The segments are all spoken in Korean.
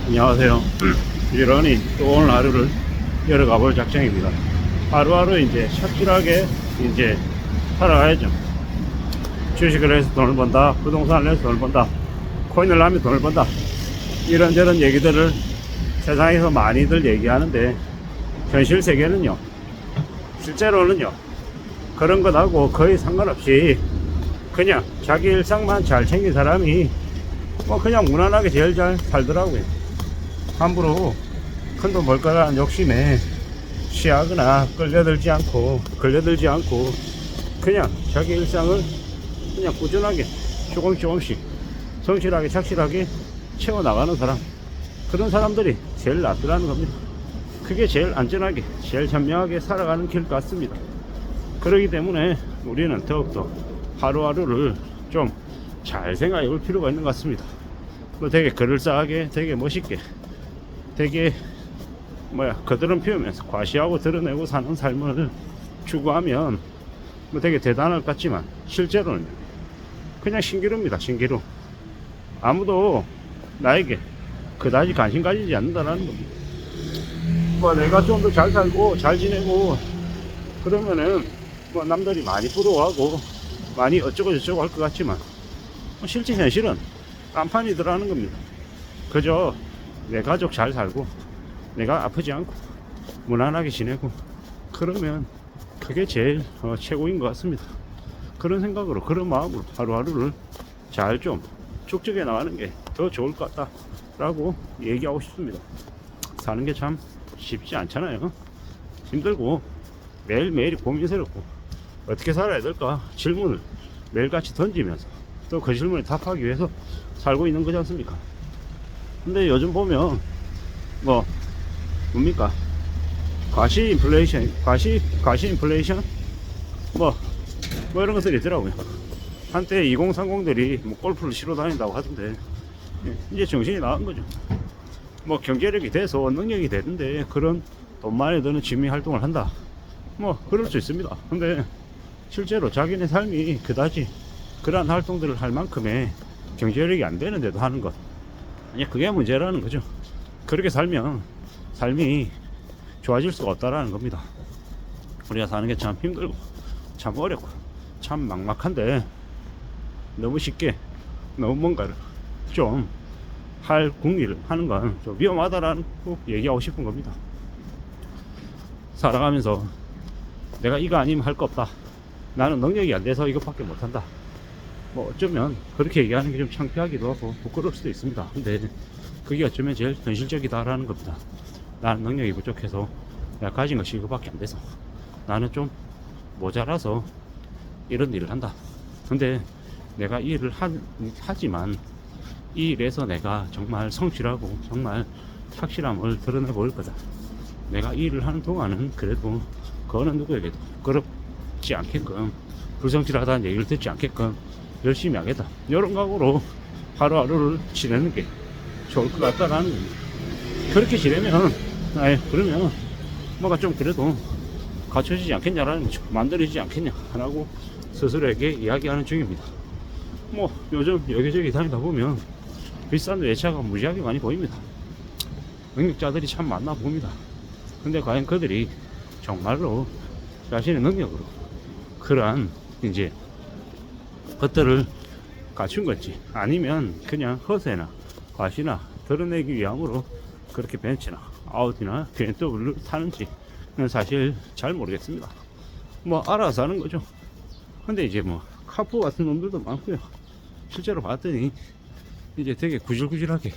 안녕하세요. 이러니 또 오늘 하루를 열어가 볼 작정입니다. 하루하루 이제 착실하게 이제 살아가야죠. 주식을 해서 돈을 번다, 부동산을 해서 돈을 번다, 코인을 하면 돈을 번다, 이런저런 얘기들을 세상에서 많이들 얘기하는데, 현실 세계는요, 실제로는요, 그런 것하고 거의 상관없이 그냥 자기 일상만 잘 챙긴 사람이 뭐 그냥 무난하게 제일 잘 살더라고요. 함부로 큰돈 벌 거라는 욕심에 취하거나 끌려들지 않고 그냥 자기 일상을 그냥 꾸준하게 조금씩 성실하게 착실하게 채워나가는 사람, 그런 사람들이 제일 낫더라는 겁니다. 그게 제일 안전하게 제일 현명하게 살아가는 길 같습니다. 그러기 때문에 우리는 더욱더 하루하루를 좀 잘 생각해 볼 필요가 있는 것 같습니다. 뭐 되게 그럴싸하게, 되게 멋있게, 되게 거드름 피우면서 과시하고 드러내고 사는 삶을 추구하면 뭐 되게 대단할 것 같지만, 실제로는 그냥 신기루입니다. 신기루. 아무도 나에게 그다지 관심 가지지 않는다라는 겁니다. 뭐 내가 좀 더 잘 살고 잘 지내고 그러면은 뭐 남들이 많이 부러워하고 많이 어쩌고 저쩌고 할 것 같지만, 실제 현실은 딴판이더라는 겁니다. 그저 내 가족 잘 살고 내가 아프지 않고 무난하게 지내고 그러면 그게 제일 최고인 것 같습니다. 그런 생각으로, 그런 마음으로 하루하루를 잘 좀 축적해 나가는 게 더 좋을 것 같다 라고 얘기하고 싶습니다. 사는 게 참 쉽지 않잖아요. 힘들고 매일매일이 고민스럽고 어떻게 살아야 될까 질문을 매일같이 던지면서 또 그 질문에 답하기 위해서 살고 있는 거지 않습니까? 근데 요즘 보면 뭡니까? 과시 인플레이션 뭐 이런 것들이 있더라고요. 한때 2030들이 뭐 골프를 치러 다닌다고 하던데, 이제 정신이 나간 거죠. 뭐 경제력이 돼서 능력이 되는데 그런 돈 많이 드는 취미 활동을 한다, 뭐 그럴 수 있습니다. 근데 실제로 자기네 삶이 그다지 그러한 활동들을 할 만큼의 경제력이 안 되는데도 하는 것, 아니 그게 문제라는 거죠. 그렇게 살면 삶이 좋아질 수가 없다라는 겁니다. 우리가 사는 게 참 힘들고 참 어렵고 참 막막한데, 너무 쉽게 너무 뭔가를 좀 할 궁리를 하는 건 좀 위험하다라는 꼭 얘기하고 싶은 겁니다. 살아가면서 내가 이거 아니면 할 거 없다, 나는 능력이 안 돼서 이것밖에 못한다, 뭐 어쩌면 그렇게 얘기하는 게 좀 창피하기도 하고 부끄러울 수도 있습니다. 근데 그게 어쩌면 제일 현실적이다라는 겁니다. 나는 능력이 부족해서 내가 가진 것이 이거밖에 안 돼서 나는 좀 모자라서 이런 일을 한다. 근데 내가 이 일을 하지만 이 일에서 내가 정말 성실하고 정말 착실함을 드러내 보일 거다. 내가 이 일을 하는 동안은 그래도 그거는 누구에게도 부끄럽지 않게끔, 불성실하다는 얘기를 듣지 않게끔 열심히 하겠다, 이런 각오로 하루하루를 지내는 게 좋을 것 같다라는 겁니다. 그렇게 지내면 그러면 뭐가 좀 그래도 갖춰지지 않겠냐라는 거죠. 만들어지지 않겠냐라고 스스로에게 이야기하는 중입니다. 뭐 요즘 여기저기 다니다 보면 비싼 외차가 무지하게 많이 보입니다. 능력자들이 참 많나 봅니다. 근데 과연 그들이 정말로 자신의 능력으로 그러한 이제 것들을 갖춘 건지, 아니면 그냥 허세나 과시나 드러내기 위함으로 그렇게 벤츠나 아우디나 BMW를 타는지는 사실 잘 모르겠습니다. 뭐 알아서 하는 거죠. 근데 이제 뭐 카푸 같은 놈들도 많고요. 실제로 봤더니 이제 되게 구질구질하게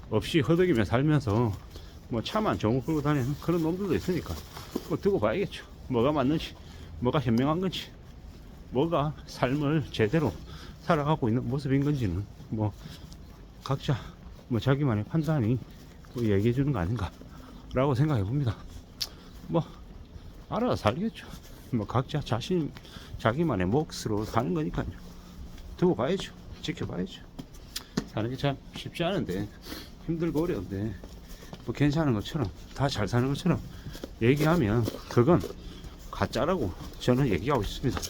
없이 허덕이며 살면서 뭐 차만 좋은 거 끌고 다니는 그런 놈들도 있으니까 뭐 두고 봐야겠죠. 뭐가 맞는지, 뭐가 현명한 건지, 뭐가 삶을 제대로 살아가고 있는 모습인 건지는 뭐 각자 뭐 자기만의 판단이 뭐 얘기해 주는 거 아닌가 라고 생각해 봅니다. 뭐 알아서 살겠죠. 뭐 각자 자기만의 몫으로 사는 거니까요. 두고 봐야죠. 지켜봐야죠. 사는 게 참 쉽지 않은데, 힘들고 어려운데 뭐 괜찮은 것처럼 다 잘 사는 것처럼 얘기하면 그건 가짜라고 저는 얘기하고 싶습니다.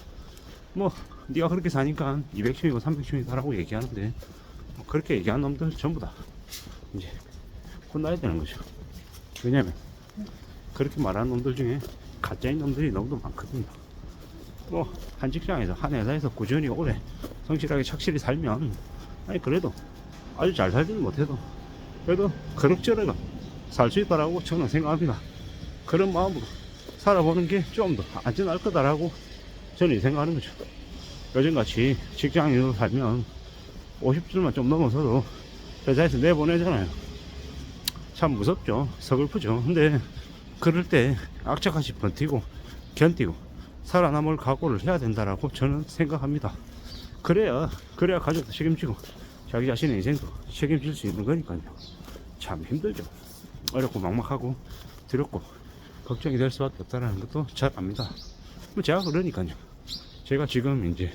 뭐 네가 그렇게 사니까 200층이고 300층이다라고 얘기하는데, 뭐 그렇게 얘기하는 놈들 전부 다 이제 혼나야 되는 거죠. 왜냐면 그렇게 말하는 놈들 중에 가짜인 놈들이 너무도 많거든요. 뭐 한 직장에서 한 회사에서 꾸준히 오래 성실하게 착실히 살면, 아니 그래도 아주 잘 살지는 못해도 그래도 그럭저럭은 살 수 있다라고 저는 생각합니다. 그런 마음으로 살아보는 게 좀 더 안전할 거다라고 저는 생각하는 거죠. 요즘같이 직장인으로 살면 50줄만 좀 넘어서도 회사에서 내보내잖아요. 참 무섭죠. 서글프죠. 근데 그럴 때 악착같이 버티고 견디고 살아남을 각오를 해야 된다라고 저는 생각합니다. 그래야 가족도 책임지고 자기 자신의 인생도 책임질 수 있는 거니까요. 참 힘들죠. 어렵고 막막하고 두렵고 걱정이 될 수밖에 없다는 것도 잘 압니다. 제가 그러니까요. 제가 지금 이제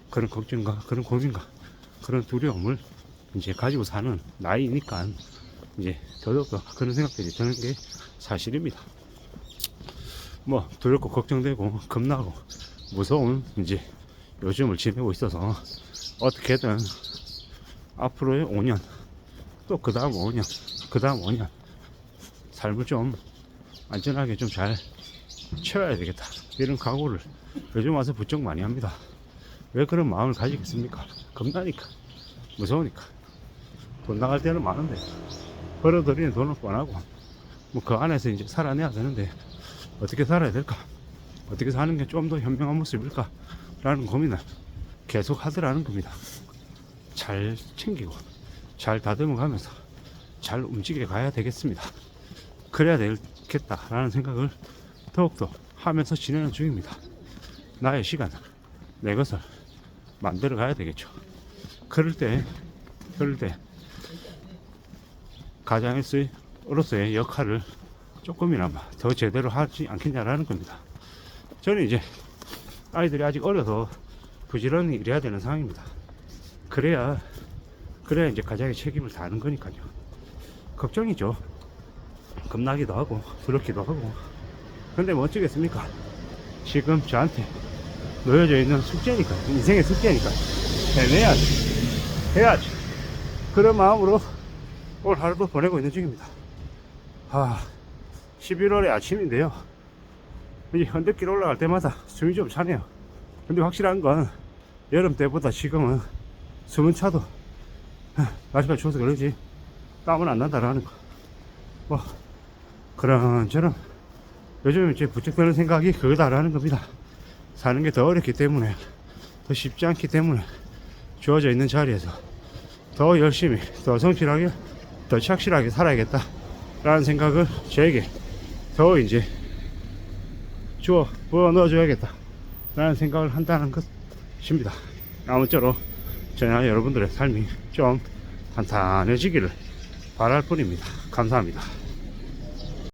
그런 걱정과 그런 고민과 그런 두려움을 이제 가지고 사는 나이니까 이제 더더욱더 그런 생각들이 드는 게 사실입니다. 뭐 두렵고 걱정되고 겁나고 무서운 이제 요즘을 지내고 있어서 어떻게든 앞으로의 5년 또 그 다음 5년 그 다음 5년 삶을 좀 안전하게 좀 잘 채워야 되겠다, 이런 각오를 요즘 와서 부쩍 많이 합니다. 왜 그런 마음을 가지겠습니까? 겁나니까, 무서우니까. 돈 나갈 때는 많은데 벌어들이는 돈은 뻔하고 뭐 그 안에서 이제 살아내야 되는데 어떻게 살아야 될까, 어떻게 사는 게 좀 더 현명한 모습일까 라는 고민을 계속 하더라는 겁니다. 잘 챙기고 잘 다듬어 가면서 잘 움직여 가야 되겠습니다. 그래야 되겠다라는 생각을 더욱더 하면서 지내는 중입니다. 나의 시간을, 내 것을 만들어 가야 되겠죠. 그럴 때 가장으로서의 역할을 조금이나마 더 제대로 하지 않겠냐라는 겁니다. 저는 이제 아이들이 아직 어려서 부지런히 일해야 되는 상황입니다. 그래야 이제 가장의 책임을 다하는 거니까요. 걱정이죠. 겁나기도 하고 두렵기도 하고. 근데 뭐 어쩌겠습니까? 지금 저한테 놓여져 있는 숙제니까, 인생의 숙제니까 해야지. 그런 마음으로 오늘 하루도 보내고 있는 중입니다. 11월의 아침인데요. 이 언덕길 올라갈 때마다 숨이 좀 차네요. 근데 확실한 건 여름 때보다 지금은 숨은 차도 날씨가 추워서 그러지 땀은 안 난다라는 거. 뭐 그런저런 요즘 이제 부쩍 드는 생각이 그거다라는 겁니다. 사는 게 더 어렵기 때문에, 더 쉽지 않기 때문에 주어져 있는 자리에서 더 열심히, 더 성실하게, 더 착실하게 살아야겠다 라는 생각을 저에게 더 이제 부어 넣어줘야겠다 라는 생각을 한다는 것입니다. 아무쪼록 저나 여러분들의 삶이 좀 탄탄해지기를 바랄 뿐입니다. 감사합니다.